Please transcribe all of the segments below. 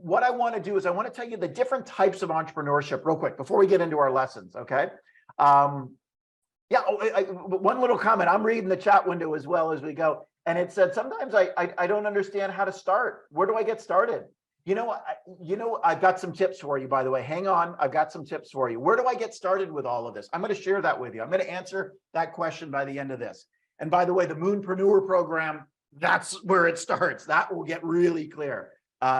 what I want to do is I want to tell you the different types of entrepreneurship real quick before we get into our lessons, okay? Yeah, one little comment. I'm reading the chat window as well as we go. And it said, sometimes I don't understand how to start. Where do I get started? I've got some tips for you, by the way. Hang on, I've got some tips for you. Where do I get started with all of this? I'm going to share that with you. I'm going to answer that question by the end of this. And by the way, the Moonpreneur program, that's where it starts. That will get really clear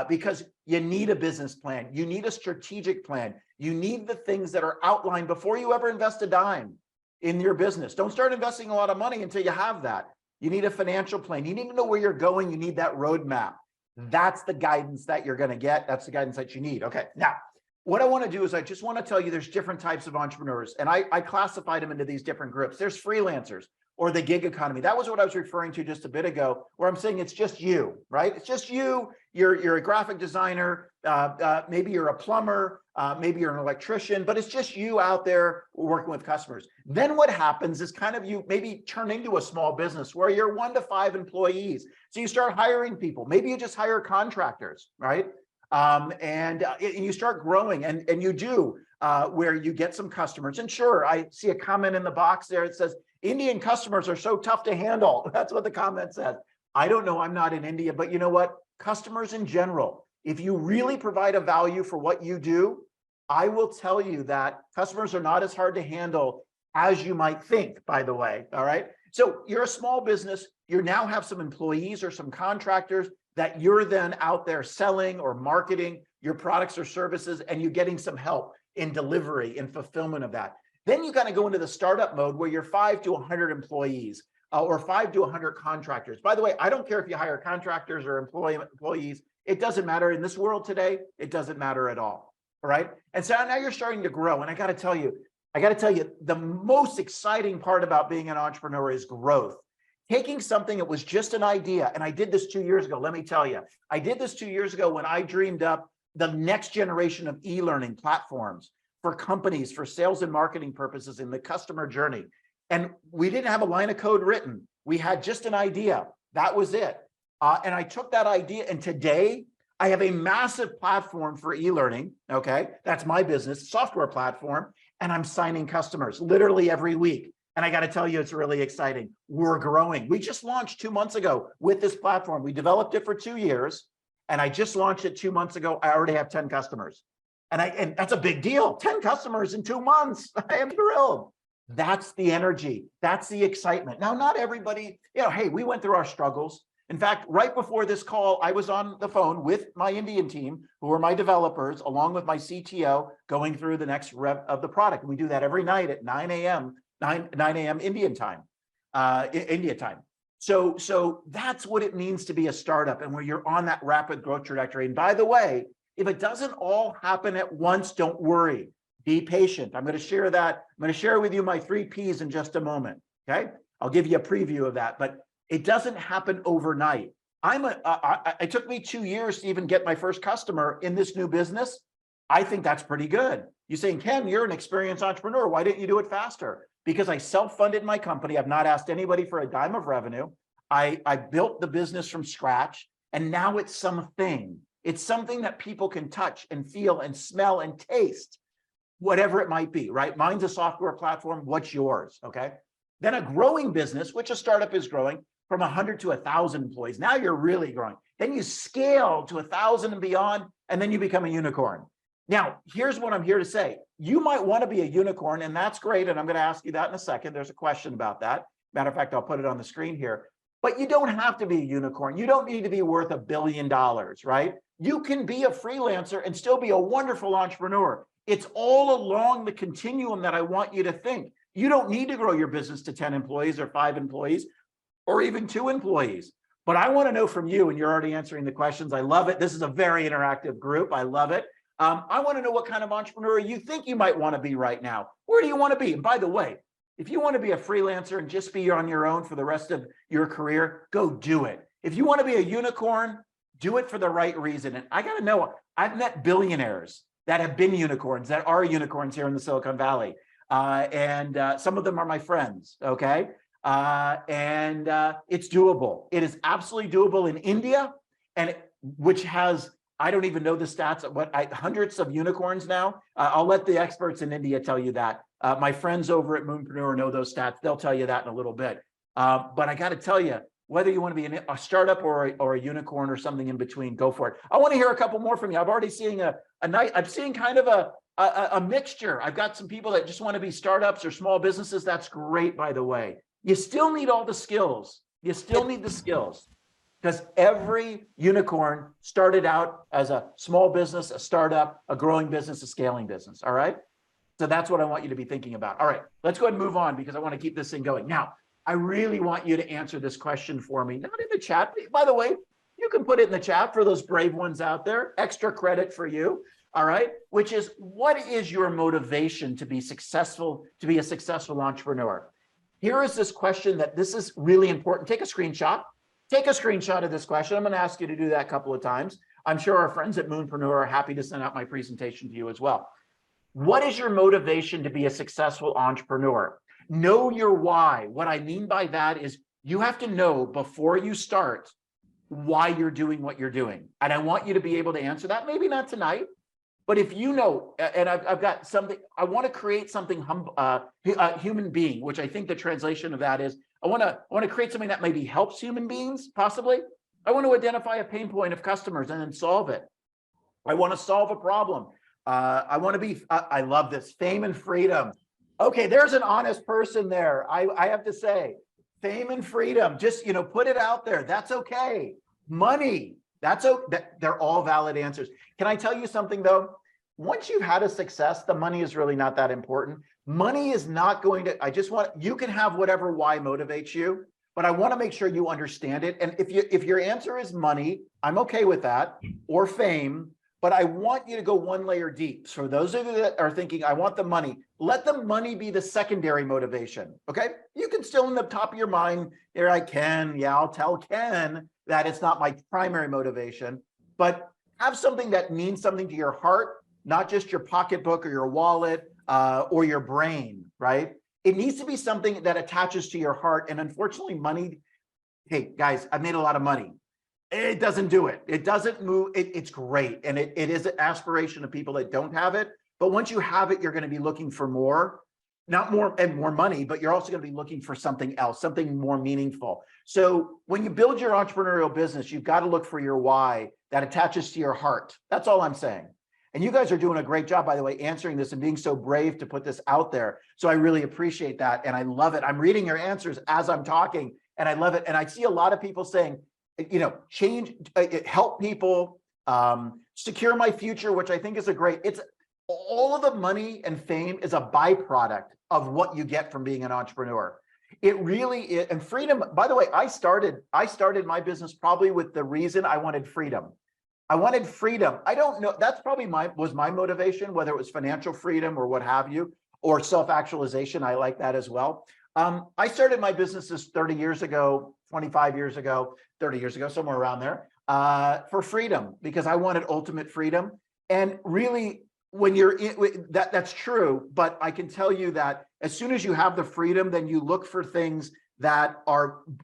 because you need a business plan. You need a strategic plan. You need the things that are outlined before you ever invest a dime in your business. Don't start investing a lot of money until you have that. You need a financial plan. You need to know where you're going. You need that roadmap. That's the guidance that you're going to get. That's the guidance that you need. Okay. Now, what I want to do is I just want to tell you there's different types of entrepreneurs, and I classified them into these different groups. There's freelancers or the gig economy. That was what I was referring to just a bit ago, where I'm saying it's just you, right? It's just you. You're a graphic designer. Maybe you're a plumber. Maybe you're an electrician, but it's just you out there working with customers. Then what happens is kind of you maybe turn into a small business where you're 1 to 5 employees. So you start hiring people. Maybe you just hire contractors, right? And you start growing, and you do where you get some customers. And sure, I see a comment in the box there. It says, Indian customers are so tough to handle. That's what the comment says. I don't know. I'm not in India, but you know what? Customers in general, if you really provide a value for what you do, I will tell you that customers are not as hard to handle as you might think, by the way. All right. So you're a small business. You now have some employees or some contractors that you're then out there selling or marketing your products or services, and you're getting some help in delivery and fulfillment of that. Then you got to go into the startup mode where you're 5 to 100 employees or 5 to 100 contractors. By the way, I don't care if you hire contractors or employees. It doesn't matter in this world today. It doesn't matter at all. All right. And so now you're starting to grow. And I got to tell you, the most exciting part about being an entrepreneur is growth. Taking something that was just an idea. And I did this 2 years ago. Let me tell you, I did this 2 years ago when I dreamed up the next generation of e-learning platforms for companies, for sales and marketing purposes in the customer journey. And we didn't have a line of code written. We had just an idea. That was it. And I took that idea, and today I have a massive platform for e-learning. Okay. That's my business, software platform. And I'm signing customers literally every week. And I got to tell you, it's really exciting. We're growing. We just launched 2 months ago with this platform. We developed it for 2 years, and I just launched it 2 months ago. I already have 10 customers. And that's a big deal. 10 customers in 2 months. I am thrilled. That's the energy. That's the excitement. Now, not everybody, hey, we went through our struggles. In fact, right before this call, I was on the phone with my Indian team, who are my developers, along with my CTO, going through the next rev of the product. We do that every night at 9 a.m. Indian time, India time. So that's what it means to be a startup, and where you're on that rapid growth trajectory. And by the way, if it doesn't all happen at once, don't worry. Be patient. I'm going to share that. I'm going to share with you my 3 Ps in just a moment. Okay. I'll give you a preview of that, but it doesn't happen overnight. It took me 2 years to even get my first customer in this new business. I think that's pretty good. You're saying, Ken, you're an experienced entrepreneur. Why didn't you do it faster? Because I self-funded my company. I've not asked anybody for a dime of revenue. I built the business from scratch, and now it's something. It's something that people can touch and feel and smell and taste, whatever it might be, right? Mine's a software platform. What's yours? Okay. Then a growing business, which a startup is growing from 100 to 1,000 employees. Now you're really growing. Then you scale to 1,000 and beyond, and then you become a unicorn. Now, here's what I'm here to say. You might want to be a unicorn, and that's great. And I'm going to ask you that in a second. There's a question about that. Matter of fact, I'll put it on the screen here. But you don't have to be a unicorn. You don't need to be worth $1 billion, right? You can be a freelancer and still be a wonderful entrepreneur. It's all along the continuum that I want you to think. You don't need to grow your business to 10 employees or 5 employees or even 2 employees. But I want to know from you, and you're already answering the questions. I love it. This is a very interactive group. I love it. I want to know what kind of entrepreneur you think you might want to be right now. Where do you want to be? And by the way, if you want to be a freelancer and just be on your own for the rest of your career, go do it. If you want to be a unicorn, do it for the right reason. And I got to know, I've met billionaires that have been unicorns, that are unicorns here in the Silicon Valley. And some of them are my friends, okay? And it's doable. It is absolutely doable in India, which has I don't even know the stats. Hundreds of unicorns now. I'll let the experts in India tell you that. My friends over at Moonpreneur know those stats. They'll tell you that in a little bit. But I got to tell you, whether you want to be a startup or a unicorn or something in between, go for it. I want to hear a couple more from you. I've already seen I'm seeing kind of a mixture. I've got some people that just want to be startups or small businesses. That's great, by the way. You still need all the skills. You still need the skills, because every unicorn started out as a small business, a startup, a growing business, a scaling business. All right. So that's what I want you to be thinking about. All right, let's go ahead and move on, because I want to keep this thing going. Now, I really want you to answer this question for me, not in the chat. By the way, you can put it in the chat for those brave ones out there. Extra credit for you. All right. Which is, what is your motivation to be successful, to be a successful entrepreneur? Here is this question that this is really important. Take a screenshot. Take a screenshot of this question. I'm going to ask you to do that a couple of times. I'm sure our friends at Moonpreneur are happy to send out my presentation to you as well. What is your motivation to be a successful entrepreneur? Know your why. What I mean by that is, you have to know before you start why you're doing what you're doing. And I want you to be able to answer that. Maybe not tonight, but if you know, and I've got something, I want to create something human being, which I think the translation of that is, I want to create something that maybe helps human beings, possibly. I want to identify a pain point of customers and then solve it. I want to solve a problem. I want to be, I love this, fame and freedom. Okay, there's an honest person there. I have to say, fame and freedom, just, put it out there. That's okay. Money, they're all valid answers. Can I tell you something though? Once you've had a success, the money is really not that important. Money is not going to, you can have whatever why motivates you, but I want to make sure you understand it. And if your answer is money, I'm okay with that, or fame, but I want you to go one layer deep. So for those of you that are thinking, I want the money, let the money be the secondary motivation, okay? You can still in the top of your mind, there I can, yeah, I'll tell Ken that it's not my primary motivation, but have something that means something to your heart, not just your pocketbook or your wallet or your brain, right? It needs to be something that attaches to your heart. And unfortunately, money, hey guys, I've made a lot of money. It doesn't do it. It doesn't move. It's great. And it is an aspiration of people that don't have it. But once you have it, you're going to be looking for more, not more and more money, but you're also going to be looking for something else, something more meaningful. So when you build your entrepreneurial business, you've got to look for your why that attaches to your heart. That's all I'm saying. And you guys are doing a great job, by the way, answering this and being so brave to put this out there. So I really appreciate that. And I love it. I'm reading your answers as I'm talking, and I love it. And I see a lot of people saying, change, help people, secure my future, which I think is it's all of the money and fame is a byproduct of what you get from being an entrepreneur. It really is. And freedom, by the way, I started my business probably with the reason I wanted freedom. I wanted freedom. I don't know. That's probably was my motivation, whether it was financial freedom or what have you, or self-actualization. I like that as well. I started my businesses 30 years ago, 25 years ago, 30 years ago, somewhere around there, for freedom, because I wanted ultimate freedom. And really, when you're in, that's true, but I can tell you that as soon as you have the freedom, then you look for things that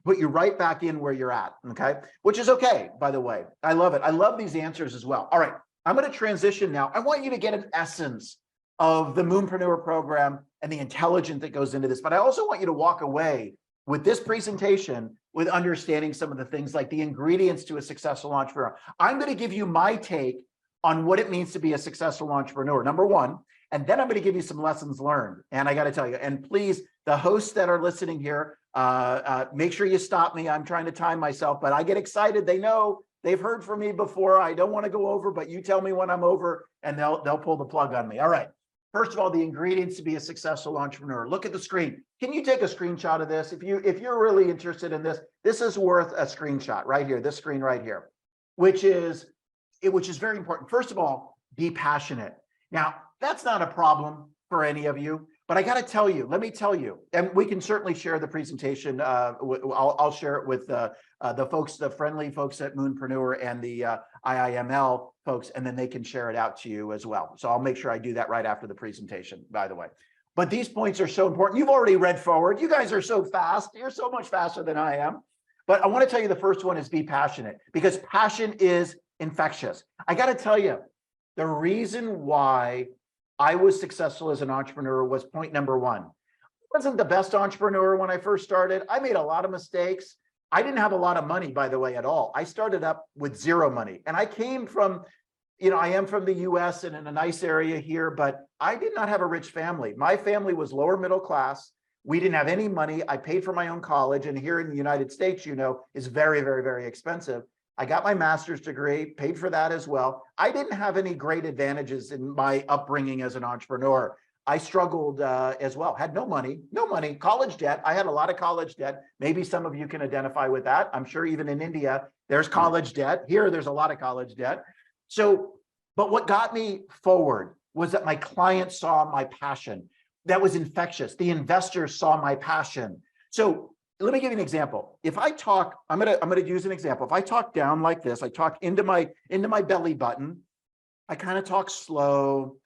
put you right back in where you're at, okay? Which is okay, by the way. I love it. I love these answers as well. All right, I'm going to transition now. I want you to get an essence of the Moonpreneur program and the intelligence that goes into this, but I also want you to walk away with this presentation with understanding some of the things like the ingredients to a successful entrepreneur. I'm going to give you my take on what it means to be a successful entrepreneur, number one, and then I'm going to give you some lessons learned. And I got to tell you, and please, the hosts that are listening here, make sure you stop me. I'm trying to time myself, but I get excited. They know, they've heard from me before. I don't want to go over, but you tell me when I'm over and they'll pull the plug on me. All right. First of all, the ingredients to be a successful entrepreneur. Look at the screen. Can you take a screenshot of this? If you're really interested in this, this is worth a screenshot right here, this screen right here, which is very important. First of all, be passionate. Now, that's not a problem for any of you, but I got to tell you, let me tell you, and we can certainly share the presentation. I'll share it with the folks, the friendly folks at Moonpreneur and the IIML folks, and then they can share it out to you as well. So I'll make sure I do that right after the presentation, by the way. But these points are so important. You've already read forward. You guys are so fast. You're so much faster than I am. But I want to tell you the first one is be passionate, because passion is infectious. I got to tell you, the reason why I was successful as an entrepreneur was point number one. I wasn't the best entrepreneur when I first started. I made a lot of mistakes. I didn't have a lot of money, by the way, at all. I started up with zero money. And I came from, I am from the US and in a nice area here, but I did not have a rich family. My family was lower middle class. We didn't have any money. I paid for my own college. And here in the United States, is very, very, very expensive. I got my master's degree, paid for that as well. I didn't have any great advantages in my upbringing as an entrepreneur. I struggled as well, had no money, college debt. I had a lot of college debt. Maybe some of you can identify with that. I'm sure even in India, there's college debt. Here, there's a lot of college debt. So, but what got me forward was that my clients saw my passion. That was infectious. The investors saw my passion. So let me give you an example. If I talk, I'm gonna use an example. If I talk down like this, I talk into my belly button. I kind of talk slow.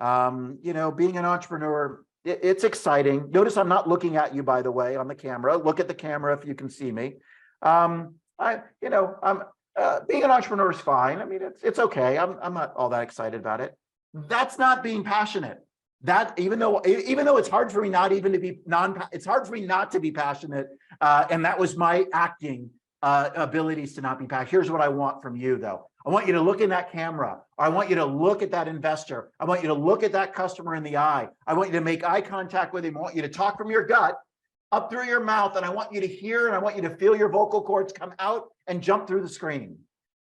Being an entrepreneur, it's exciting. Notice I'm not looking at you, by the way, on the camera. Look at the camera if you can see me. Being an entrepreneur is fine. I mean, it's okay. I'm not all that excited about it. That's not being passionate. That even though it's hard for me not to be passionate. And that was my acting abilities to not be passionate. Here's what I want from you, though. I want you to look in that camera. I want you to look at that investor. I want you to look at that customer in the eye. I want you to make eye contact with him. I want you to talk from your gut up through your mouth. And I want you to hear and I want you to feel your vocal cords come out and jump through the screen.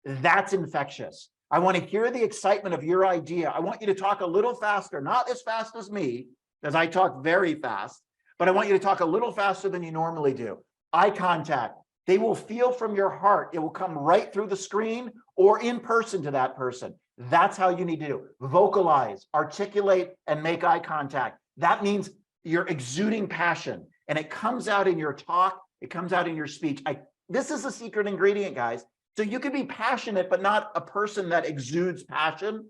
That's infectious. I want to hear the excitement of your idea. I want you to talk a little faster, not as fast as me, because I talk very fast, but I want you to talk a little faster than you normally do. Eye contact. They will feel from your heart. It will come right through the screen or in person to that person. That's how you need to do. Vocalize, articulate, and make eye contact. That means you're exuding passion, and it comes out in your talk. It comes out in your speech. This is the secret ingredient, guys. So you can be passionate, but not a person that exudes passion.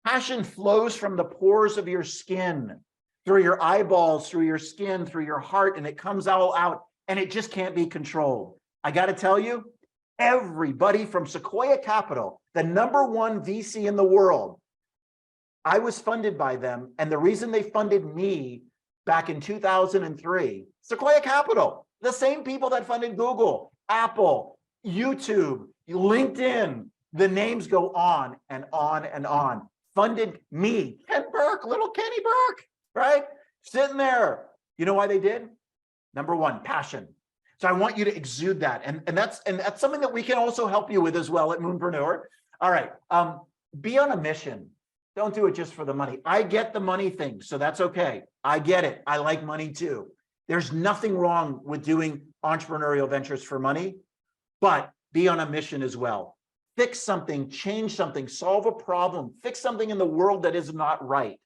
Passion flows from the pores of your skin, through your eyeballs, through your skin, through your heart, and it comes all out, and it just can't be controlled. I got to tell you, everybody from Sequoia Capital, the #1 VC in the world, I was funded by them. And the reason they funded me back in 2003, Sequoia Capital, the same people that funded Google, Apple, YouTube, LinkedIn, the names go on and on and on, funded me, Ken Burke, little Kenny Burke, right? Sitting there. You know why they did? #1, passion. So I want you to exude that. And that's something that we can also help you with as well at Moonpreneur. All right. Be on a mission. Don't do it just for the money. I get the money thing, so that's okay. I get it. I like money too. There's nothing wrong with doing entrepreneurial ventures for money, but be on a mission as well. Fix something, change something, solve a problem, fix something in the world that is not right.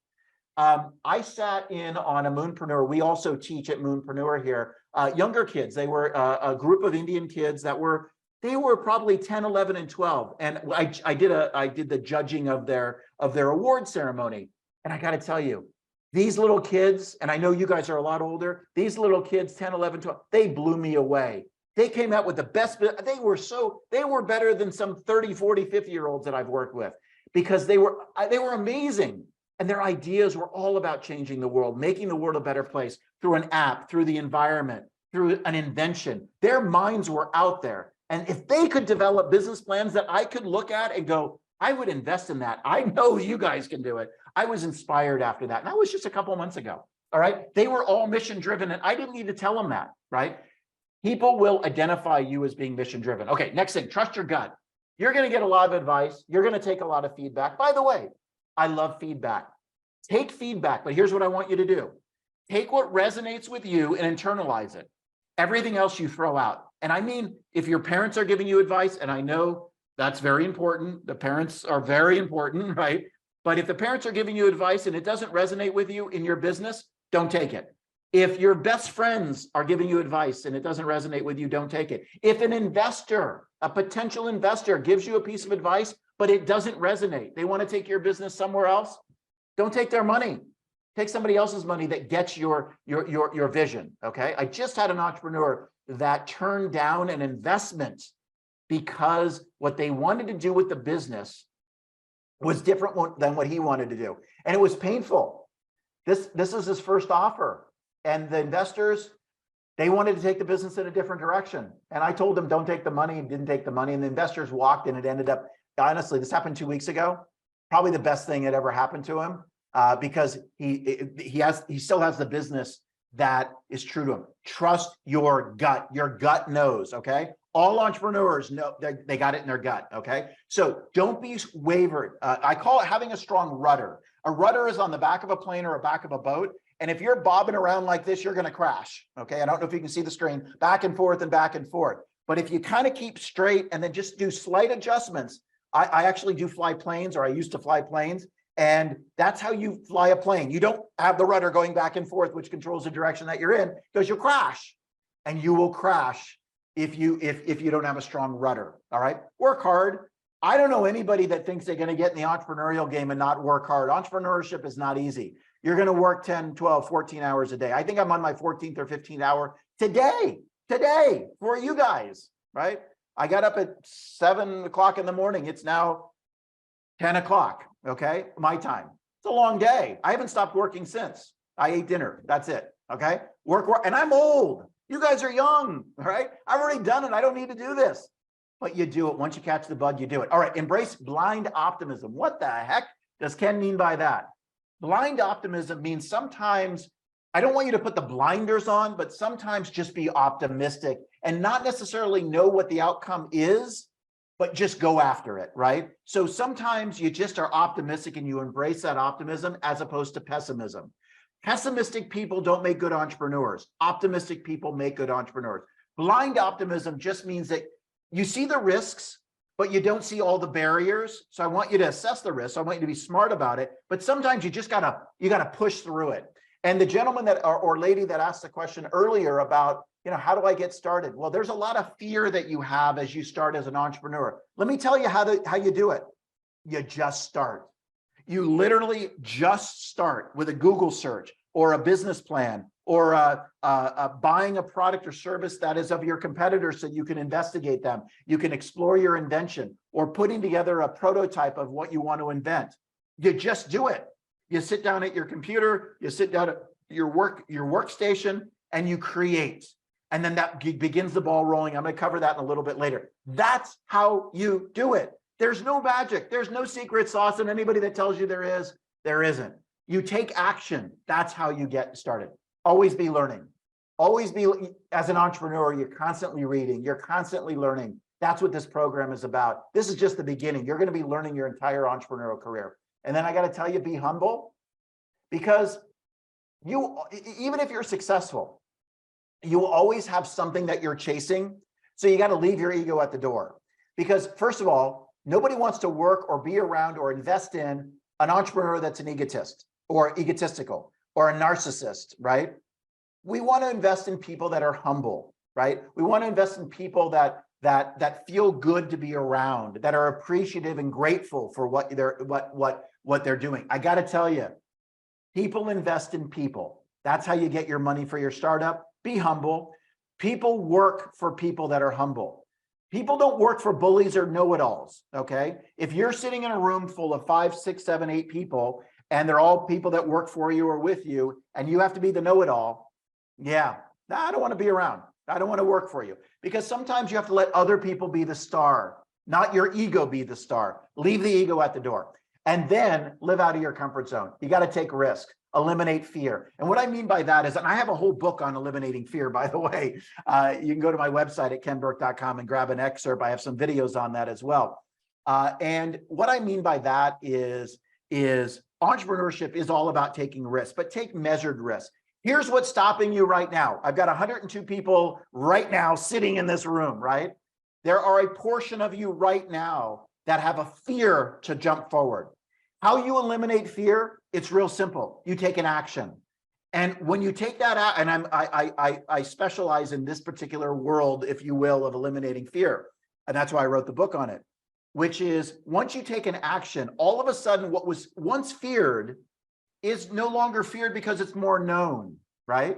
I sat in on a Moonpreneur. We also teach at Moonpreneur here, younger kids. They were a group of Indian kids that were probably 10, 11, and 12. And I did the judging of their award ceremony. And I got to tell you, these little kids, and I know you guys are a lot older, these little kids, 10, 11, 12, they blew me away. They came out with the best. They were better than some 30, 40, 50-year-olds that I've worked with, because they were amazing. And their ideas were all about changing the world, making the world a better place through an app, through the environment, through an invention. Their minds were out there. And if they could develop business plans that I could look at and go, I would invest in that. I know you guys can do it. I was inspired after that. And that was just a couple of months ago. All right. They were all mission driven. And I didn't need to tell them that. Right. People will identify you as being mission driven. Okay. Next thing, trust your gut. You're going to get a lot of advice. You're going to take a lot of feedback. By the way, I love feedback. Take feedback, but here's what I want you to do. Take what resonates with you and internalize it. Everything else you throw out. And I mean, if your parents are giving you advice, and I know that's very important. The parents are very important, right? But if the parents are giving you advice and it doesn't resonate with you in your business, don't take it. If your best friends are giving you advice and it doesn't resonate with you, don't take it. If an investor, a potential investor, gives you a piece of advice, but it doesn't resonate, they want to take your business somewhere else, don't take their money. Take somebody else's money that gets your vision, okay? I just had an entrepreneur that turned down an investment because what they wanted to do with the business was different than what he wanted to do. And it was painful. This is his first offer. And the investors, they wanted to take the business in a different direction. And I told them, don't take the money, and didn't take the money. And the investors walked, and it ended up, honestly, this happened 2 weeks ago. Probably the best thing that ever happened to him, because he still has the business that is true to him. Trust your gut. Your gut knows, okay? All entrepreneurs know they got it in their gut, okay? So don't be wavered. I call it having a strong rudder. A rudder is on the back of a plane or a back of a boat. And if you're bobbing around like this, you're gonna crash, okay? I don't know if you can see the screen, back and forth and back and forth. But if you kind of keep straight and then just do slight adjustments, I actually do fly planes, or I used to fly planes, and that's how you fly a plane. You don't have the rudder going back and forth, which controls the direction that you're in, because you'll crash, and you will crash if you don't have a strong rudder. All right, work hard. I don't know anybody that thinks they're going to get in the entrepreneurial game and not work hard. Entrepreneurship is not easy. You're going to work 10, 12, 14 hours a day. I think I'm on my 14th or 15th hour today for you guys, right? I got up at 7 o'clock in the morning. It's now 10 o'clock, okay? My time. It's a long day. I haven't stopped working since. I ate dinner. That's it, okay? Work, and I'm old. You guys are young, all right? I've already done it. I don't need to do this. But you do it. Once you catch the bug, you do it. All right, embrace blind optimism. What the heck does Ken mean by that? Blind optimism means sometimes, I don't want you to put the blinders on, but sometimes just be optimistic and not necessarily know what the outcome is, but just go after it, right? So sometimes you just are optimistic and you embrace that optimism as opposed to pessimism. Pessimistic people don't make good entrepreneurs. Optimistic people make good entrepreneurs. Blind optimism just means that you see the risks, but you don't see all the barriers. So I want you to assess the risks. I want you to be smart about it, but sometimes you just gotta push through it. And the gentleman that or lady that asked the question earlier about, how do I get started? Well, there's a lot of fear that you have as you start as an entrepreneur. Let me tell you how you do it. You just start. You literally just start with a Google search or a business plan or buying a product or service that is of your competitors so you can investigate them. You can explore your invention or putting together a prototype of what you want to invent. You just do it. You sit down at your computer, you sit down at your workstation, and you create. And then that begins the ball rolling. I'm going to cover that in a little bit later. That's how you do it. There's no magic. There's no secret sauce, and anybody that tells you there is, there isn't. You take action. That's how you get started. Always be learning. Always be, as an entrepreneur, you're constantly reading. You're constantly learning. That's what this program is about. This is just the beginning. You're going to be learning your entire entrepreneurial career. And then I got to tell you, be humble, because even if you're successful, you will always have something that you're chasing. So you got to leave your ego at the door, because first of all, nobody wants to work or be around or invest in an entrepreneur that's an egotist or egotistical or a narcissist, right? We want to invest in people that are humble, right? We want to invest in people that feel good to be around, that are appreciative and grateful for what they're doing. I got to tell you, people invest in people. That's how you get your money for your startup. Be humble. People work for people that are humble. People don't work for bullies or know-it-alls, okay? If you're sitting in a room full of 5, 6, 7, 8 people, and they're all people that work for you or with you, and you have to be the know-it-all, yeah, I don't want to be around. I don't want to work for you, because sometimes you have to let other people be the star, not your ego be the star. Leave the ego at the door, and then live out of your comfort zone. You got to take risk. Eliminate fear. And what I mean by that is, and I have a whole book on eliminating fear, by the way. You can go to my website at kenburke.com and grab an excerpt. I have some videos on that as well. And what I mean by that is entrepreneurship is all about taking risks, but take measured risks. Here's what's stopping you right now. I've got 102 people right now sitting in this room, right? There are a portion of you right now that have a fear to jump forward. How you eliminate fear? It's real simple. You take an action. And when you take that out, and I specialize in this particular world, if you will, of eliminating fear. And that's why I wrote the book on it, which is once you take an action, all of a sudden what was once feared is no longer feared because it's more known, right?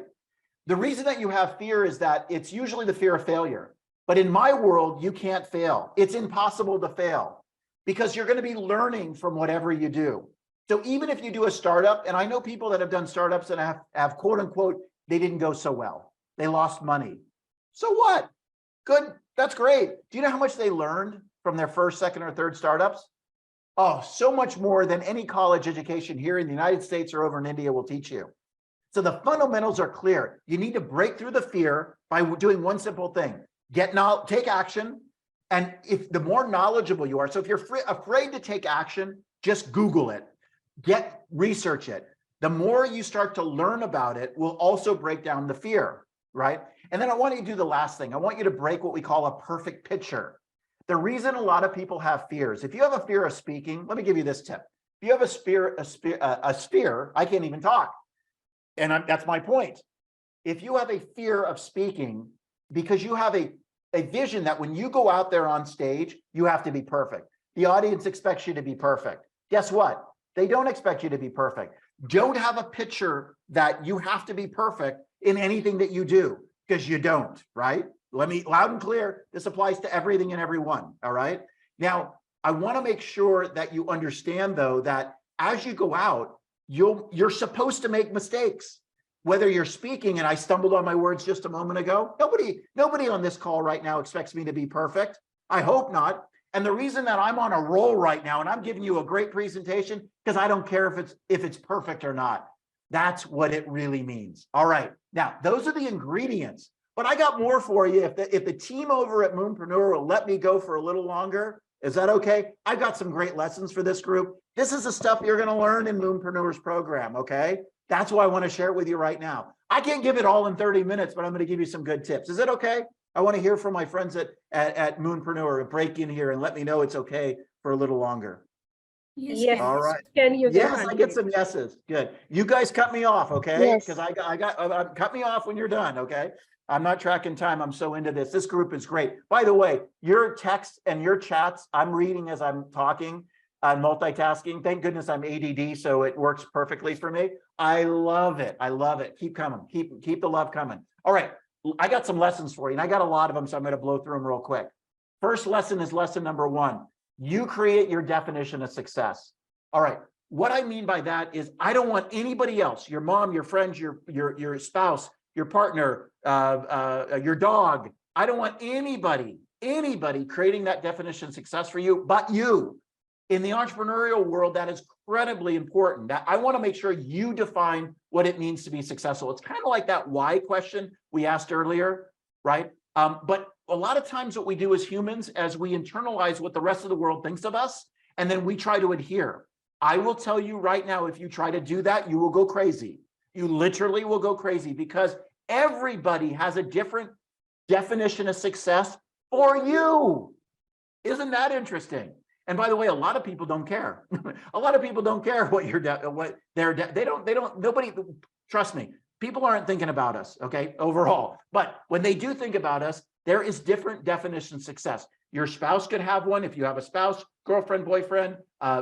The reason that you have fear is that it's usually the fear of failure. But in my world, you can't fail. It's impossible to fail because you're going to be learning from whatever you do. So even if you do a startup, and I know people that have done startups and have quote unquote, they didn't go so well. They lost money. So what? Good. That's great. Do you know how much they learned from their first, second, or third startups? Oh, so much more than any college education here in the United States or over in India will teach you. So the fundamentals are clear. You need to break through the fear by doing one simple thing. Take action. And if the more knowledgeable you are, so if you're afraid to take action, just Google it. Research it. The more you start to learn about it will also break down the fear, right? And then I want you to do the last thing. I want you to break what we call a perfect picture. The reason a lot of people have fears, if you have a fear of speaking, let me give you this tip. If you have a sphere, I can't even talk. And that's my point. If you have a fear of speaking, because you have a vision that when you go out there on stage, you have to be perfect. The audience expects you to be perfect. Guess what? They don't expect you to be perfect. Don't have a picture that you have to be perfect in anything that you do, because you don't, right? Let me loud and clear, this applies to everything and everyone, all right? Now, I want to make sure that you understand, though, that as you go out, you're supposed to make mistakes. Whether you're speaking, and I stumbled on my words just a moment ago, nobody on this call right now expects me to be perfect. I hope not. And the reason that I'm on a roll right now and I'm giving you a great presentation, because I don't care if it's perfect or not. That's what it really means. All right. Now, those are the ingredients, but I got more for you. If the team over at Moonpreneur will let me go for a little longer, is that okay? I've got some great lessons for this group. This is the stuff you're going to learn in Moonpreneur's program, okay? That's why I want to share it with you right now. I can't give it all in 30 minutes, but I'm going to give you some good tips. Is it okay? I want to hear from my friends at Moonpreneur, break in here and let me know it's okay for a little longer. Yes. All right. Yes, I get some yeses. Good. You guys cut me off, okay? Yes. Because cut me off when you're done, okay? I'm not tracking time. I'm so into this. This group is great. By the way, your texts and your chats, I'm reading as I'm talking. I'm multitasking. Thank goodness I'm ADD, so it works perfectly for me. I love it. I love it. Keep coming. Keep the love coming. All right. I got some lessons for you, and I got a lot of them, so I'm going to blow through them real quick. First lesson is lesson number 1. You create your definition of success. All right. What I mean by that is I don't want anybody else, your mom, your friends, your spouse, your partner, your dog. I don't want anybody creating that definition of success for you, but you. In the entrepreneurial world, that is incredibly important. That I want to make sure you define what it means to be successful. It's kind of like that why question we asked earlier, right? But a lot of times what we do as humans, as we internalize what the rest of the world thinks of us, and then we try to adhere. I will tell you right now, if you try to do that, you will go crazy. You literally will go crazy, because everybody has a different definition of success for you. Isn't that interesting? And by the way, a lot of people don't care. A lot of people don't care what nobody, trust me, people aren't thinking about us, okay, overall. But when they do think about us, there is different definition of success. Your spouse could have one. If you have a spouse, girlfriend, boyfriend,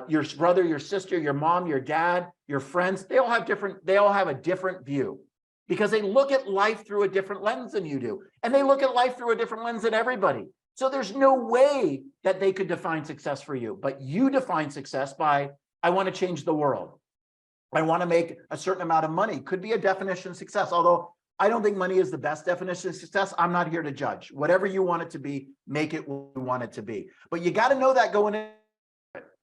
your brother, your sister, your mom, your dad, your friends, they all have a different view, because they look at life through a different lens than you do. And they look at life through a different lens than everybody. So there's no way that they could define success for you, but you define success by, I want to change the world. I want to make a certain amount of money. Could be a definition of success. Although I don't think money is the best definition of success. I'm not here to judge. Whatever you want it to be, make it what you want it to be. But you got to know that going in,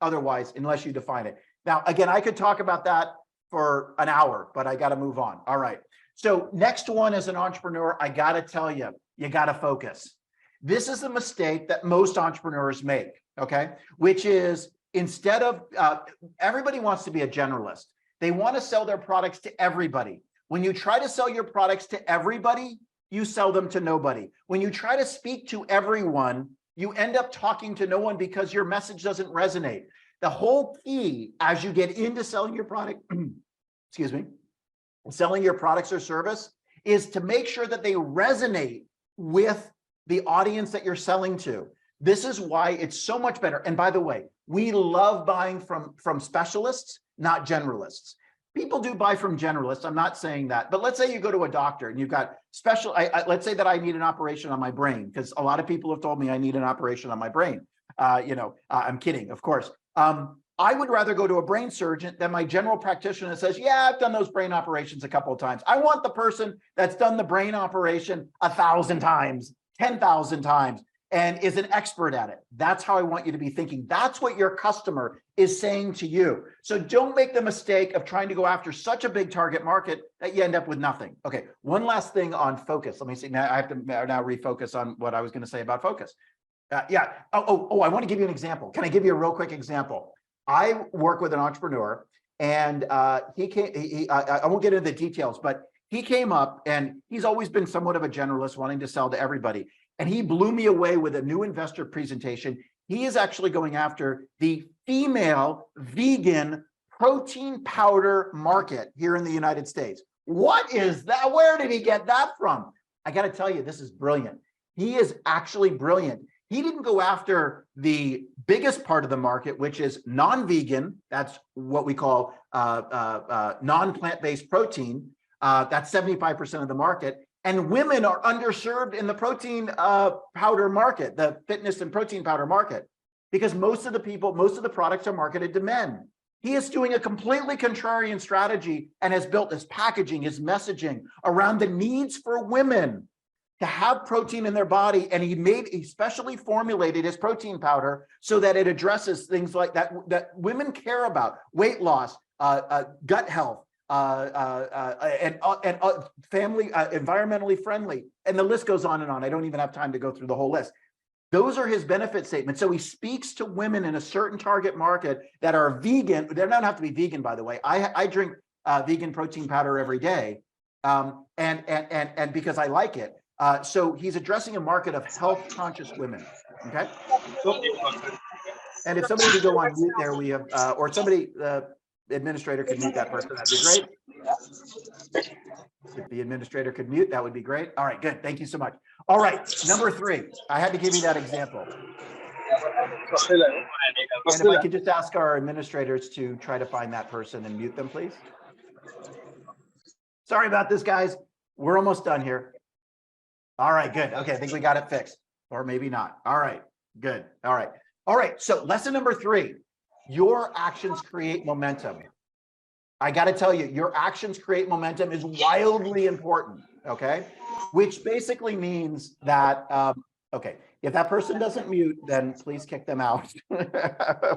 otherwise, unless you define it. Now, again, I could talk about that for an hour, but I got to move on. All right. So next one, as an entrepreneur, I got to tell you, you got to focus. This is a mistake that most entrepreneurs make, okay? Which is, instead of, everybody wants to be a generalist. They want to sell their products to everybody. When you try to sell your products to everybody, you sell them to nobody. When you try to speak to everyone, you end up talking to no one, because your message doesn't resonate. The whole key as you get into selling your product, excuse me, selling your products or service, is to make sure that they resonate with the audience that you're selling to. This is why it's so much better. And by the way, we love buying from specialists, not generalists. People do buy from generalists. I'm not saying that, but let's say you go to a doctor and you've got special, let's say that I need an operation on my brain, because a lot of people have told me I need an operation on my brain. I'm kidding, of course. I would rather go to a brain surgeon than my general practitioner that says, yeah, I've done those brain operations a couple of times. I want the person that's done the brain operation 1,000 times, 10,000 times, and is an expert at it. That's how I want you to be thinking. That's what your customer is saying to you. So don't make the mistake of trying to go after such a big target market that you end up with nothing. Okay, one last thing on focus. Let me see, now I have to now refocus on what I was going to say about focus. I want to give you an example. Can I give you a real quick example? I work with an entrepreneur, and I won't get into the details, but he came up, and he's always been somewhat of a generalist, wanting to sell to everybody. And he blew me away with a new investor presentation. He is actually going after the female vegan protein powder market here in the United States. What is that? Where did he get that from? I got to tell you, this is brilliant. He is actually brilliant. He didn't go after the biggest part of the market, which is non-vegan. That's what we call non-plant-based protein. That's 75% of the market. And women are underserved in the protein powder market, the fitness and protein powder market, because most of the products are marketed to men. He is doing a completely contrarian strategy and has built his packaging, his messaging around the needs for women to have protein in their body. And he specially formulated his protein powder so that it addresses things like that women care about: weight loss, gut health, and family, environmentally friendly, and the list goes on and on. I don't even have time to go through the whole list. Those are his benefit statements. So he speaks to women in a certain target market that are vegan. They don't have to be vegan, by the way. I drink vegan protein powder every day, and because I like it. So he's addressing a market of health-conscious women. Okay. And if somebody could go on mute there, we have, or somebody, administrator could mute that person, that'd be great. If the administrator could mute, that would be great. All right, good. Thank you so much. All right, number 3. I had to give you that example. And if I could just ask our administrators to try to find that person and mute them, please. Sorry about this, guys. We're almost done here. All right, good. Okay, I think we got it fixed, or maybe not. All right, good. All right. All right, so lesson number 3. Your actions create momentum. I got to tell you, your actions create momentum is wildly important, okay? Which basically means that, okay, if that person doesn't mute, then please kick them out.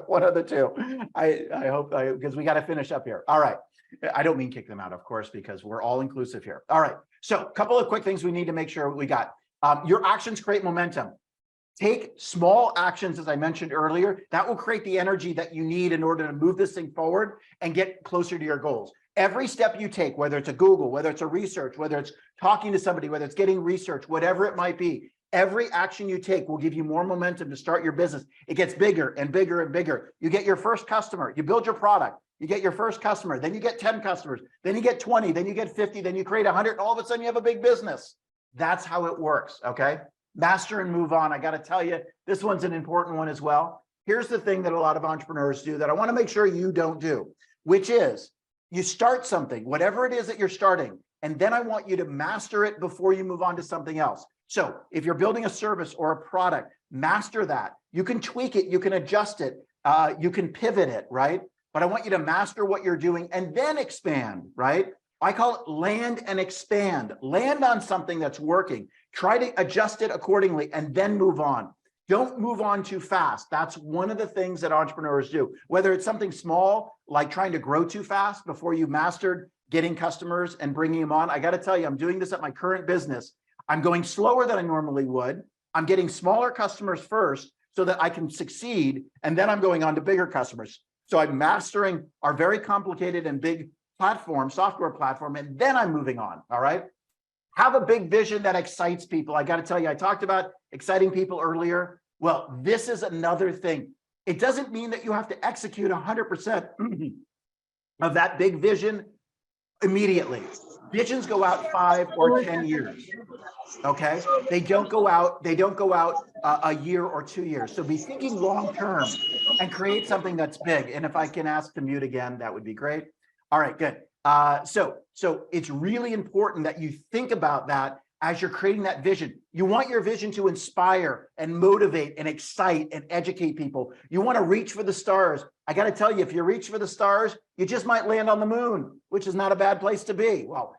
One of the two. I hope, because we got to finish up here. All right. I don't mean kick them out, of course, because we're all inclusive here. All right. So a couple of quick things we need to make sure we got. Your actions create momentum. Take small actions, as I mentioned earlier, that will create the energy that you need in order to move this thing forward and get closer to your goals. Every step you take, whether it's a Google, whether it's a research, whether it's talking to somebody, whether it's getting research, whatever it might be, every action you take will give you more momentum to start your business. It gets bigger and bigger and bigger. You get your first customer, you build your product, you get your first customer, then you get 10 customers, then you get 20, then you get 50, then you create 100, and all of a sudden you have a big business. That's how it works, okay? Master and move on. I got to tell you, this one's an important one as well. Here's the thing that a lot of entrepreneurs do that I want to make sure you don't do, which is you start something, whatever it is that you're starting, and then I want you to master it before you move on to something else. So if you're building a service or a product, master that. You can tweak it, you can adjust it, you can pivot it, right? But I want you to master what you're doing and then expand, right? I call it land and expand. Land on something that's working. Try to adjust it accordingly and then move on. Don't move on too fast. That's one of the things that entrepreneurs do. Whether it's something small, like trying to grow too fast before you've mastered getting customers and bringing them on. I got to tell you, I'm doing this at my current business. I'm going slower than I normally would. I'm getting smaller customers first so that I can succeed. And then I'm going on to bigger customers. So I'm mastering our very complicated and big software platform, and then I'm moving on. All right. Have a big vision that excites people. I got to tell you, I talked about exciting people earlier. Well, this is another thing. It doesn't mean that you have to execute 100% of that big vision immediately. Visions go out 5 or 10 years. Okay. They don't go out a year or 2 years. So be thinking long term and create something that's big. And if I can ask to mute again, that would be great. All right, good. So it's really important that you think about that as you're creating that vision. You want your vision to inspire and motivate and excite and educate people. You want to reach for the stars. I got to tell you, if you reach for the stars, you just might land on the moon, which is not a bad place to be. Well,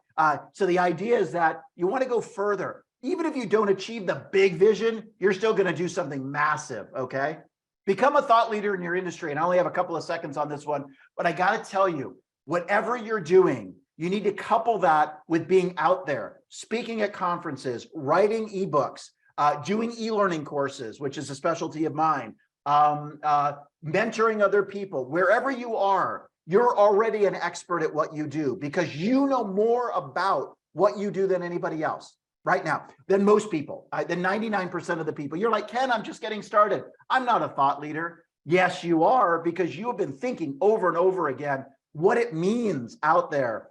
so the idea is that you want to go further. Even if you don't achieve the big vision, you're still going to do something massive, okay? Become a thought leader in your industry. And I only have a couple of seconds on this one, but I got to tell you, whatever you're doing, you need to couple that with being out there, speaking at conferences, writing ebooks, doing e-learning courses, which is a specialty of mine, mentoring other people. Wherever you are, you're already an expert at what you do because you know more about what you do than anybody else right now, than most people, than 99% of the people. You're like, Ken, I'm just getting started. I'm not a thought leader. Yes, you are, because you have been thinking over and over again what it means out there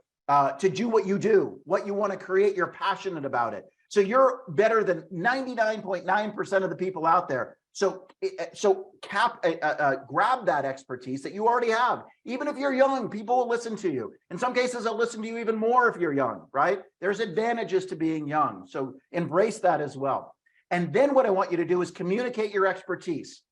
to do what you do, what you want to create. You're passionate about it. So you're better than 99.9% of the people out there. So grab that expertise that you already have. Even if you're young, people will listen to you. In some cases, they'll listen to you even more if you're young, right? There's advantages to being young. So embrace that as well. And then what I want you to do is communicate your expertise.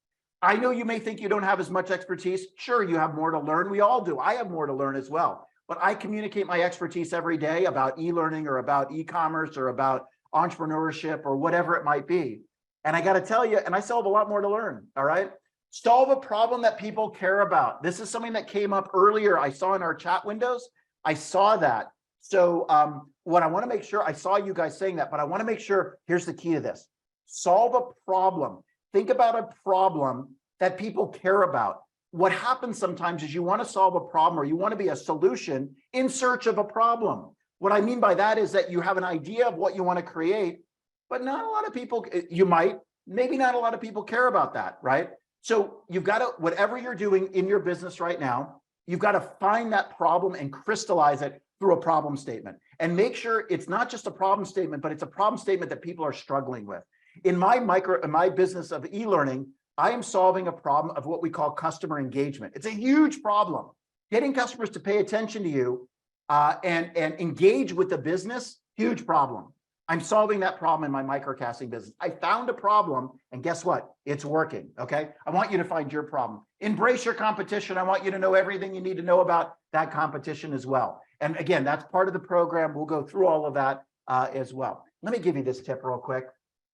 I know you may think you don't have as much expertise. Sure, you have more to learn. We all do. I have more to learn as well. But I communicate my expertise every day about e-learning or about e-commerce or about entrepreneurship or whatever it might be. And I got to tell you, and I still have a lot more to learn, all right? Solve a problem that people care about. This is something that came up earlier. I saw in our chat windows. I saw that. So what I want to make sure, I saw you guys saying that, but I want to make sure, here's the key to this. Solve a problem. Think about a problem that people care about. What happens sometimes is you want to solve a problem or you want to be a solution in search of a problem. What I mean by that is that you have an idea of what you want to create, but not a lot of people, maybe not a lot of people care about that, right? So you've got to, whatever you're doing in your business right now, you've got to find that problem and crystallize it through a problem statement. And make sure it's not just a problem statement, but it's a problem statement that people are struggling with. In my business of e-learning, I am solving a problem of what we call customer engagement. It's a huge problem. Getting customers to pay attention to you and engage with the business, huge problem. I'm solving that problem in my microcasting business. I found a problem, and guess what? It's working, okay? I want you to find your problem. Embrace your competition. I want you to know everything you need to know about that competition as well. And again, that's part of the program. We'll go through all of that as well. Let me give you this tip real quick.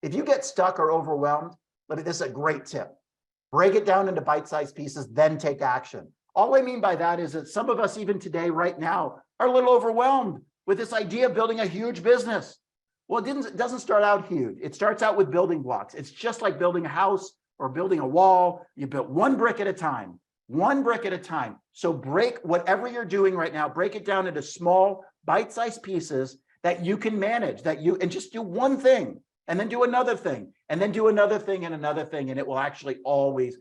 If you get stuck or overwhelmed, this is a great tip. Break it down into bite-sized pieces, then take action. All I mean by that is that some of us even today, right now, are a little overwhelmed with this idea of building a huge business. Well, it doesn't start out huge. It starts out with building blocks. It's just like building a house or building a wall. You build one brick at a time, one brick at a time. So break whatever you're doing right now, break it down into small bite-sized pieces that you can manage, and just do one thing and then do another thing and then do another thing and another thing. And it will actually always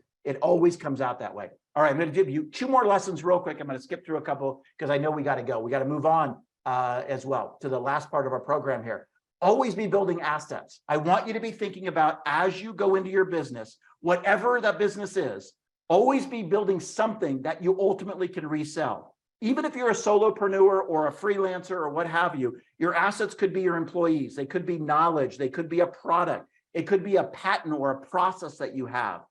comes out that way. All right, I'm going to give you 2 more lessons real quick. I'm going to skip through a couple because I know we got to go. We got to move on as well to the last part of our program here. Always be building assets. I want you to be thinking about, as you go into your business, whatever that business is, always be building something that you ultimately can resell. Even if you're a solopreneur or a freelancer or what have you, your assets could be your employees. They could be knowledge. They could be a product. It could be a patent or a process that you have.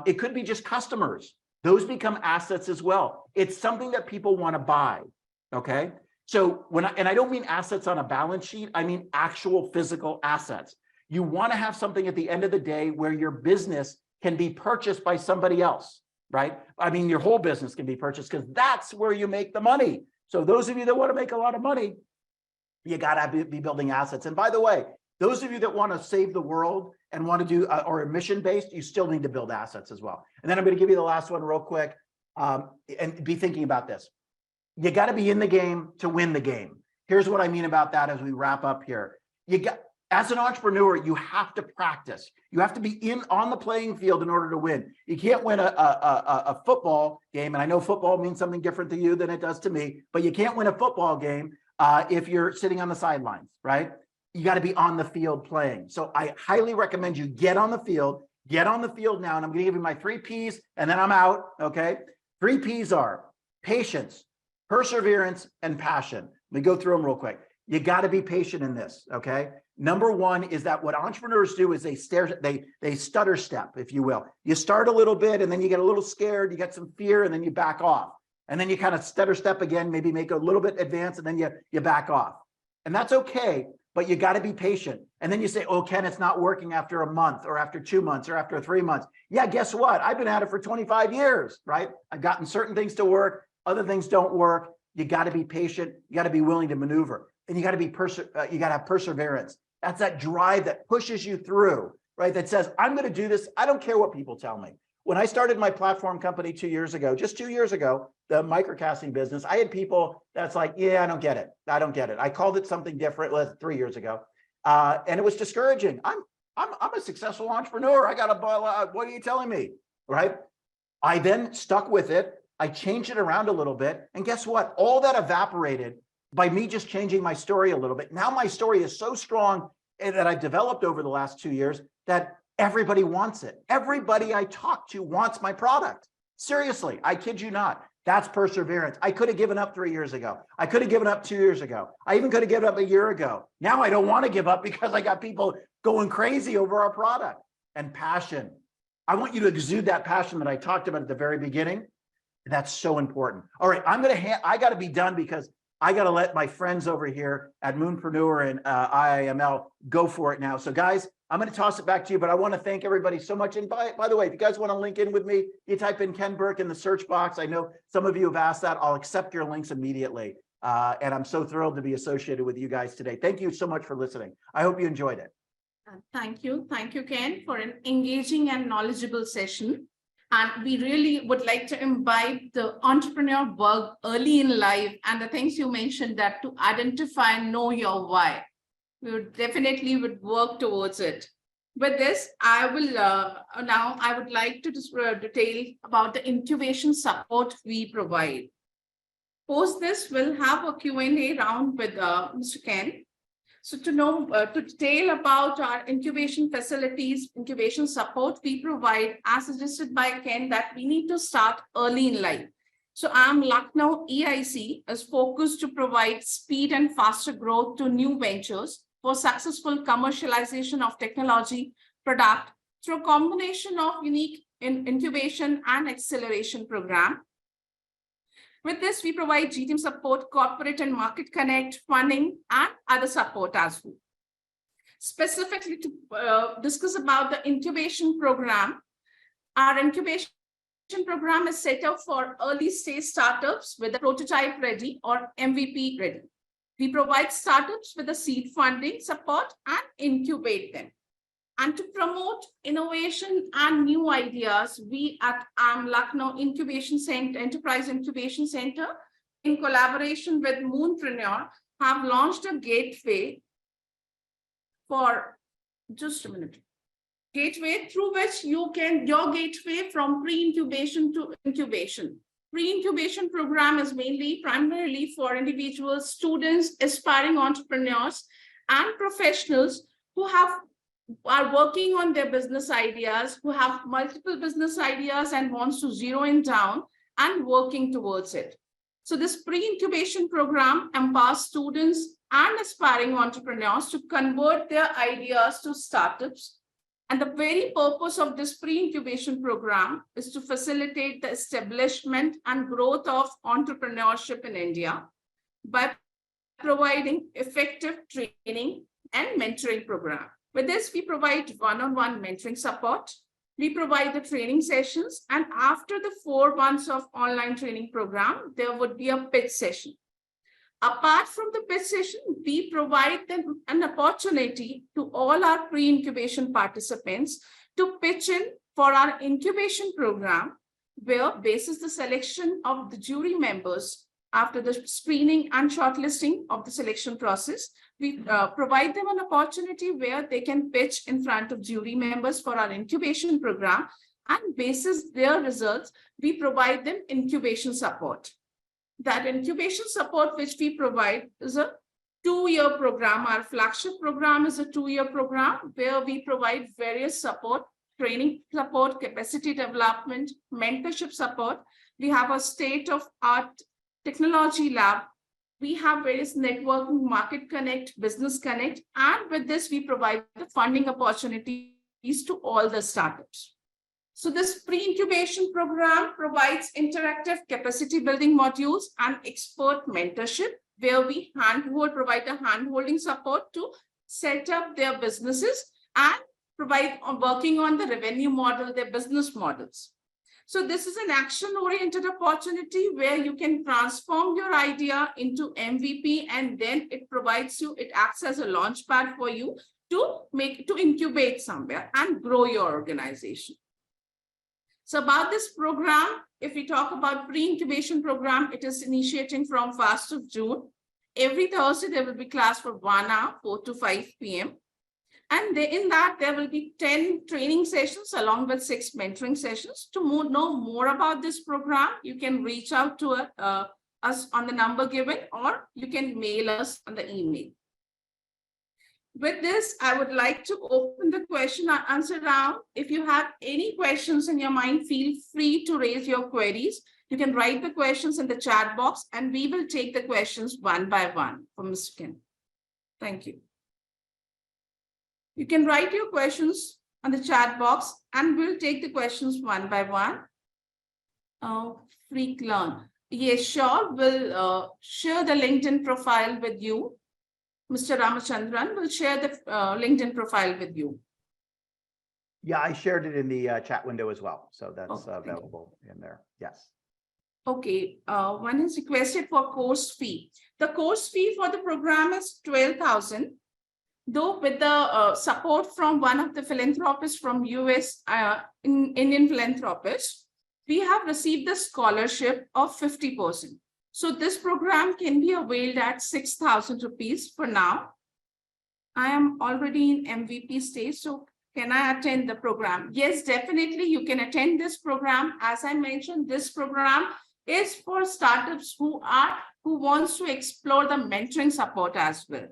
It could be just customers. Those become assets as well. It's something that people want to buy, okay? So and I don't mean assets on a balance sheet, I mean actual physical assets. You want to have something at the end of the day where your business can be purchased by somebody else, right? I mean, your whole business can be purchased because that's where you make the money. So those of you that want to make a lot of money, you got to be building assets. And by the way, those of you that want to save the world and want to do or mission-based, you still need to build assets as well. And then I'm going to give you the last one real quick and be thinking about this. You got to be in the game to win the game. Here's what I mean about that as we wrap up here. As an entrepreneur, you have to practice. You have to be on the playing field in order to win. You can't win a football game, and I know football means something different to you than it does to me, but you can't win a football game if you're sitting on the sidelines, right? You got to be on the field playing. So I highly recommend you get on the field now, and I'm going to give you my 3 Ps, and then I'm out, okay? 3 Ps are patience, perseverance, and passion. Let me go through them real quick. You got to be patient in this, okay? Number one is that what entrepreneurs do is they stutter step, if you will. You start a little bit and then you get a little scared, you get some fear, and then you back off. And then you kind of stutter step again, maybe make a little bit advance, and then you back off. And that's okay, but you got to be patient. And then you say, oh, Ken, it's not working after a month or after 2 months or after 3 months. Yeah, guess what? I've been at it for 25 years, right? I've gotten certain things to work, other things don't work. You got to be patient. You got to be willing to maneuver, and you got to be you got to have perseverance. That's that drive that pushes you through, right? That says, I'm going to do this. I don't care what people tell me. When I started my platform company 2 years ago, just 2 years ago, the microcasting business, I had people that's like, yeah, I don't get it. I don't get it. I called it something different 3 years ago. And it was discouraging. I'm a successful entrepreneur. I got a, what are you telling me, right? I then stuck with it. I changed it around a little bit. And guess what? All that evaporated by me just changing my story a little bit. Now my story is so strong that I've developed over the last 2 years that everybody wants it. Everybody I talk to wants my product. Seriously, I kid you not. That's perseverance. I could have given up 3 years ago. I could have given up 2 years ago. I even could have given up a year ago. Now I don't want to give up because I got people going crazy over our product. And passion. I want you to exude that passion that I talked about at the very beginning. That's so important. All right, I got to be done because I got to let my friends over here at Moonprenur and IIML go for it now. So guys, I'm going to toss it back to you, but I want to thank everybody so much. And by the way, if you guys want to link in with me, you type in Ken Burke in the search box. I know some of you have asked that. I'll accept your links immediately. And I'm so thrilled to be associated with you guys today. Thank you so much for listening. I hope you enjoyed it. Thank you. Thank you, Ken, for an engaging and knowledgeable session. And we really would like to imbibe the entrepreneur work early in life and the things you mentioned, that to identify and know your why. We would definitely work towards it. With this, I would like to detail about the incubation support we provide. Post this, we'll have a Q&A round with Mr. Ken. So to detail about our incubation facilities, incubation support we provide, as suggested by Ken, that we need to start early in life. So IIM-Lucknow EIC is focused to provide speed and faster growth to new ventures for successful commercialization of technology product through a combination of unique incubation and acceleration program. With this, we provide GTM support, corporate and market connect, funding, and other support as well. Specifically to discuss about the incubation program, our incubation program is set up for early stage startups with a prototype ready or MVP ready. We provide startups with the seed funding support and incubate them. And to promote innovation and new ideas, we at IIM-Lucknow Enterprise Incubation Center, in collaboration with Moonprenur, have launched a gateway for, just a minute, gateway through which your gateway from pre-incubation to incubation. Pre-incubation program is primarily for individuals, students, aspiring entrepreneurs, and professionals who are working on their business ideas, who have multiple business ideas and wants to zero in down and working towards it. So this pre-incubation program empowers students and aspiring entrepreneurs to convert their ideas to startups. And the very purpose of this pre-incubation program is to facilitate the establishment and growth of entrepreneurship in India by providing effective training and mentoring program. With this, we provide one-on-one mentoring support. We provide the training sessions, and after the 4 months of online training program, there would be a pitch session. Apart from the pitch session, we provide them an opportunity to all our pre-incubation participants to pitch in for our incubation program, where basis the selection of the jury members after the screening and shortlisting of the selection process, we provide them an opportunity where they can pitch in front of jury members for our incubation program, and basis their results, we provide them incubation support. That incubation support which we provide is a 2-year program. Our flagship program is a 2-year program where we provide various support, training support, capacity development, mentorship support. We have a state-of-art technology lab. We have various networking, market connect, business connect, and with this, we provide the funding opportunities to all the startups. So this pre-incubation program provides interactive capacity building modules and expert mentorship, where we provide a hand-holding support to set up their businesses and provide working on the revenue model, their business models. So this is an action-oriented opportunity where you can transform your idea into MVP, and then it acts as a launch pad for you to incubate somewhere and grow your organization. So about this program, if we talk about pre-incubation program, it is initiating from 1st of June. Every Thursday, there will be class for 1 hour, 4 to 5 p.m. And in that, there will be 10 training sessions along with 6 mentoring sessions. To know more about this program, you can reach out to us on the number given, or you can mail us on the email. With this, I would like to open the question and answer round. If you have any questions in your mind, feel free to raise your queries. You can write the questions in the chat box, and we will take the questions one by one from Mr. Ken. Thank you. You can write your questions on the chat box, and we'll take the questions one by one. Freak Learn. Yes, sure. We'll share the LinkedIn profile with you. Mr. Ramachandran will share the LinkedIn profile with you. Yeah, I shared it in the chat window as well. So that's available in there. Yes. Okay. One is requested for course fee. The course fee for the program is 12,000. Though with the support from one of the philanthropists from US, Indian philanthropist, we have received the scholarship of 50%. So this program can be availed at 6,000 rupees for now. I am already in MVP stage, so can I attend the program? Yes, definitely you can attend this program. As I mentioned, this program is for startups who wants to explore the mentoring support as well.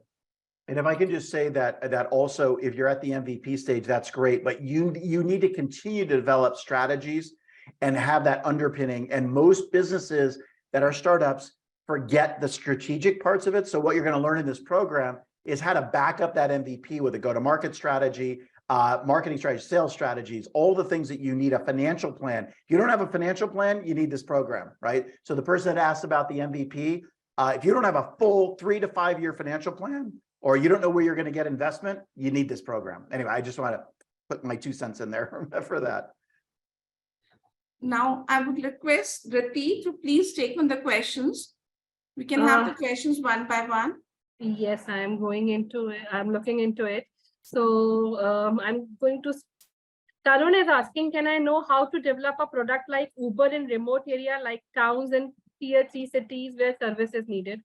And if I can just say that also, if you're at the MVP stage, that's great, but you need to continue to develop strategies and have that underpinning. And most businesses that are startups forget the strategic parts of it. So what you're going to learn in this program is how to back up that MVP with a go-to-market strategy, marketing strategy, sales strategies, all the things that you need, a financial plan. If you don't have a financial plan, you need this program, right? So the person that asked about the MVP, if you don't have a full 3 to 5 year financial plan, or you don't know where you're going to get investment, you need this program. Anyway, I just want to put my 2 cents in there for that. Now, I would request Rati to please take on the questions. We can have the questions one by one. Yes, I'm going into it. I'm looking into it. So I'm going to, Tarun is asking, can I know how to develop a product like Uber in remote area like towns and tier 3 cities where service is needed?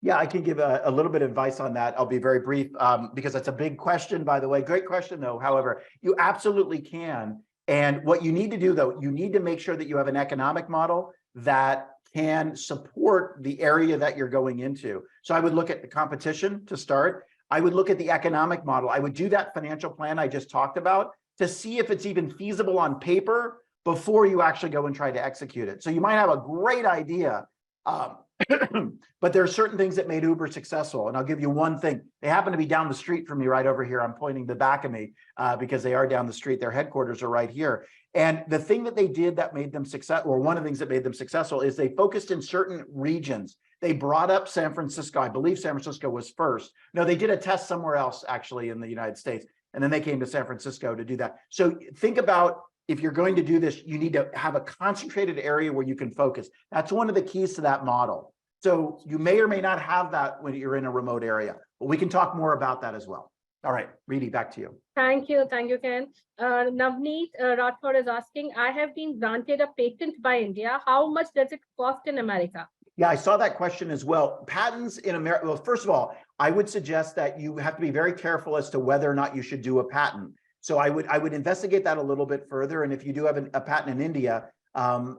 Yeah, I can give a little bit of advice on that. I'll be very brief because that's a big question, by the way. Great question, though. However, you absolutely can. And what you need to do, though, you need to make sure that you have an economic model that can support the area that you're going into. So I would look at the competition to start. I would look at the economic model. I would do that financial plan I just talked about to see if it's even feasible on paper before you actually go and try to execute it. So you might have a great idea, but there are certain things that made Uber successful. And I'll give you one thing. They happen to be down the street from me right over here. I'm pointing the back of me because they are down the street. Their headquarters are right here. And the thing that they did that made them successful, or one of the things that made them successful, is they focused in certain regions. They brought up San Francisco. I believe San Francisco was first. No, they did a test somewhere else, actually, in the United States. And then they came to San Francisco to do that. So think about, if you're going to do this, you need to have a concentrated area where you can focus. That's one of the keys to that model. So you may or may not have that when you're in a remote area, but we can talk more about that as well. All right, Reedy, back to you. Thank you, Ken. Navneet Rathod is asking, I have been granted a patent by India. How much does it cost in America? Yeah, I saw that question as well. Patents in America, well, first of all, I would suggest that you have to be very careful as to whether or not you should do a patent. So I would investigate that a little bit further. And if you do have a patent in India, here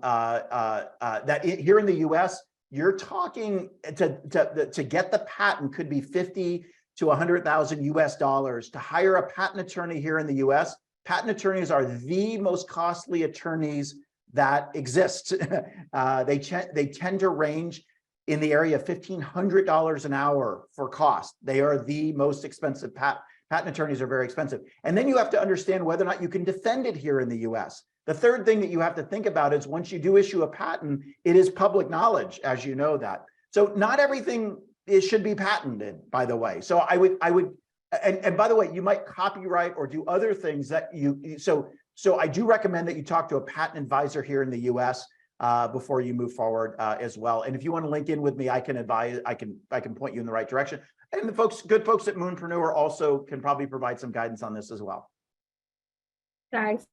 in the US, you're talking to get the patent could be $50,000 to $100,000 US to hire a patent attorney here in the US. Patent attorneys are the most costly attorneys that exist. They tend to range in the area of $1,500 an hour for cost. They are the most expensive. Patent attorneys are very expensive. And then you have to understand whether or not you can defend it here in the US. The third thing that you have to think about is once you do issue a patent, it is public knowledge, as you know that. So not everything should be patented, by the way. So I would, and by the way, you might copyright or do other things that so I do recommend that you talk to a patent advisor here in the US before you move forward as well. And if you want to link in with me, I can advise, I can point you in the right direction. And the good folks at Moonprenur also can probably provide some guidance on this as well. Thanks.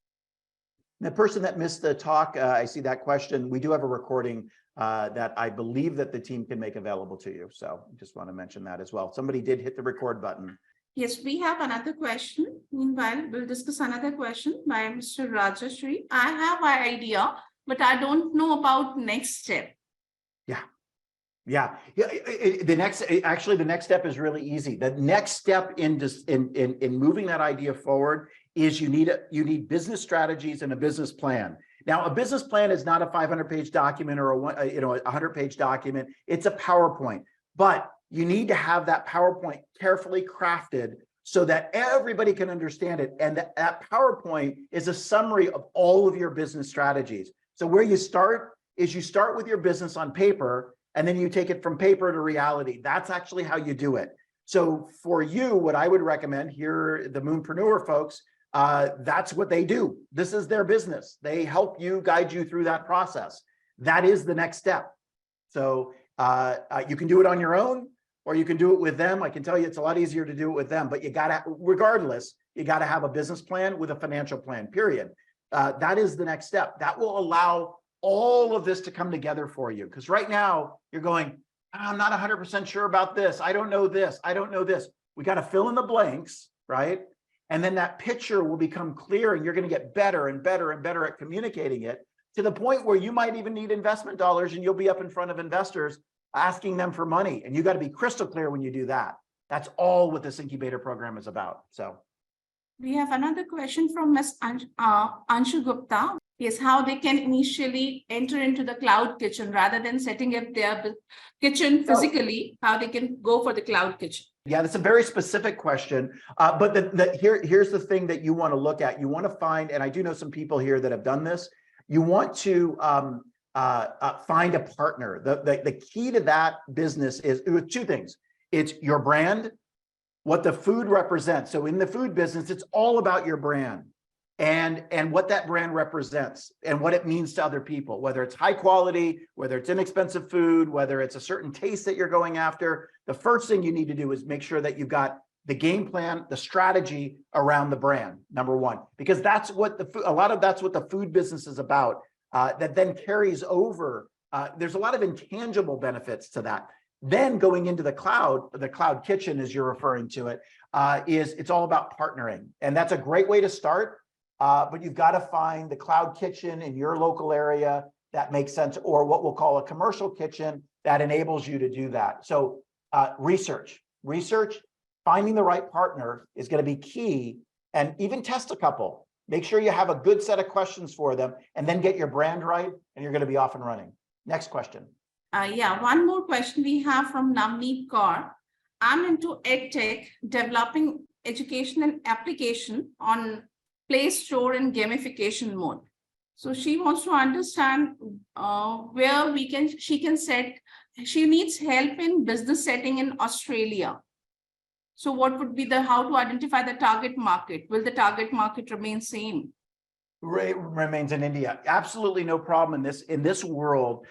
The person that missed the talk, I see that question. We do have a recording that I believe that the team can make available to you. So just want to mention that as well. Somebody did hit the record button. Yes, we have another question. Meanwhile, we'll discuss another question by Mr. Rajashri. I have an idea, but I don't know about next step. Yeah. The next step is really easy. The next step in moving that idea forward is you need business strategies and a business plan. Now, a business plan is not a 500-page document or a 100-page document. It's a PowerPoint, but you need to have that PowerPoint carefully crafted so that everybody can understand it. And that PowerPoint is a summary of all of your business strategies. So where you start is you start with your business on paper, and then you take it from paper to reality. That's actually how you do it. So for you, what I would recommend here, the Moonpreneur folks, that's what they do. This is their business. They help you, guide you through that process. That is the next step. So you can do it on your own, or you can do it with them. I can tell you it's a lot easier to do it with them, but regardless, you gotta have a business plan with a financial plan, period. That is the next step. That will allow all of this to come together for you. Because right now you're going, I'm not 100% sure about this. I don't know this. I don't know this. We got to fill in the blanks, right? And then that picture will become clear, and you're going to get better and better and better at communicating it to the point where you might even need investment dollars, and you'll be up in front of investors asking them for money. And you got to be crystal clear when you do that. That's all what this incubator program is about. So we have another question from Ms. Anshu Gupta. Yes, how they can initially enter into the cloud kitchen rather than setting up their kitchen physically, how they can go for the cloud kitchen. Yeah, that's a very specific question. But here's the thing that you want to look at. You want to find, and I do know some people here that have done this, you want to find a partner. The key to that business is two things. It's your brand, what the food represents. So in the food business, it's all about your brand. And what that brand represents and what it means to other people, whether it's high quality, whether it's inexpensive food, whether it's a certain taste that you're going after. The first thing you need to do is make sure that you've got the game plan, the strategy around the brand, number one, because that's what that's what the food business is about. That then carries over. There's a lot of intangible benefits to that. Then going into the cloud kitchen, as you're referring to it, it's all about partnering. And that's a great way to start. But you've got to find the cloud kitchen in your local area that makes sense, or what we'll call a commercial kitchen that enables you to do that. So research, finding the right partner is going to be key, and even test a couple. Make sure you have a good set of questions for them, and then get your brand right, and you're going to be off and running. Next question. Yeah, one more question we have from Navneet Kaur. I'm into EdTech, developing educational application on Play Store and gamification mode. So she wants to understand where she needs help in business setting in Australia. So what would be how to identify the target market? Will the target market remain same? Remains in India. Absolutely no problem in this world.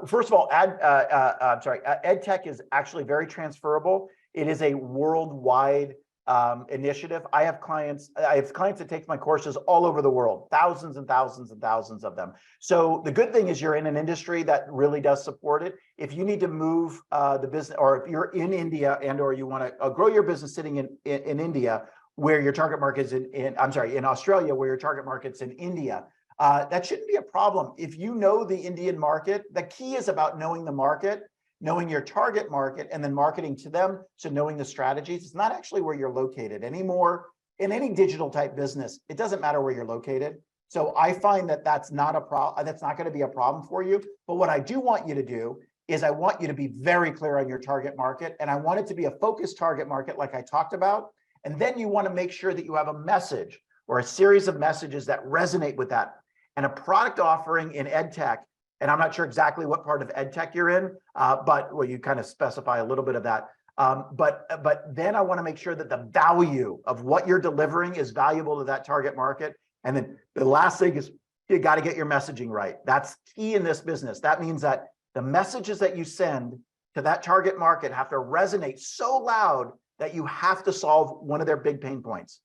First of all, EdTech is actually very transferable. It is a worldwide initiative. I have clients that take my courses all over the world, thousands and thousands and thousands of them. So the good thing is you're in an industry that really does support it. If you need to move the business, or if you're in India or you want to grow your business sitting in India, where your target market is in Australia, where your target market's in India, that shouldn't be a problem. If you know the Indian market, the key is about knowing the market, knowing your target market, and then marketing to them. So knowing the strategies. It's not actually where you're located anymore. In any digital type business, it doesn't matter where you're located. So I find that that's not a problem. That's not going to be a problem for you. But what I do want you to do is I want you to be very clear on your target market, and I want it to be a focused target market like I talked about. And then you want to make sure that you have a message or a series of messages that resonate with that. And a product offering in ed tech, and I'm not sure exactly what part of ed tech you're in, but well, you kind of specify a little bit of that. But then I want to make sure that the value of what you're delivering is valuable to that target market. And then the last thing is you got to get your messaging right. That's key in this business. That means that the messages that you send to that target market have to resonate so loud that you have to solve one of their big pain points.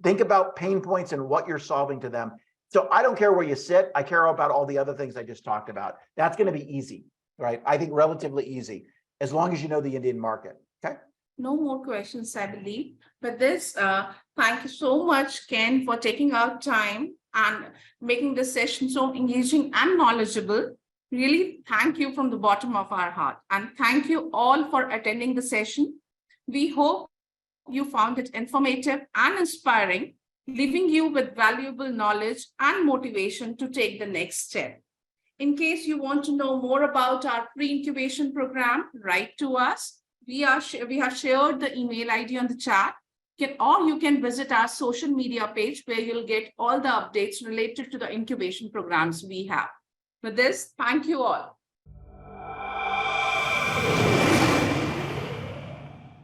Think about pain points and what you're solving to them. So I don't care where you sit. I care about all the other things I just talked about. That's going to be easy, right? I think relatively easy, as long as you know the Indian market. Okay. No more questions, I believe. But this, thank you so much, Ken, for taking out time and making this session so engaging and knowledgeable. Really, thank you from the bottom of our heart. And thank you all for attending the session. We hope you found it informative and inspiring, leaving you with valuable knowledge and motivation to take the next step. In case you want to know more about our pre-incubation program, write to us. We have shared the email ID on the chat, or you can visit our social media page where you'll get all the updates related to the incubation programs we have. With this, thank you all.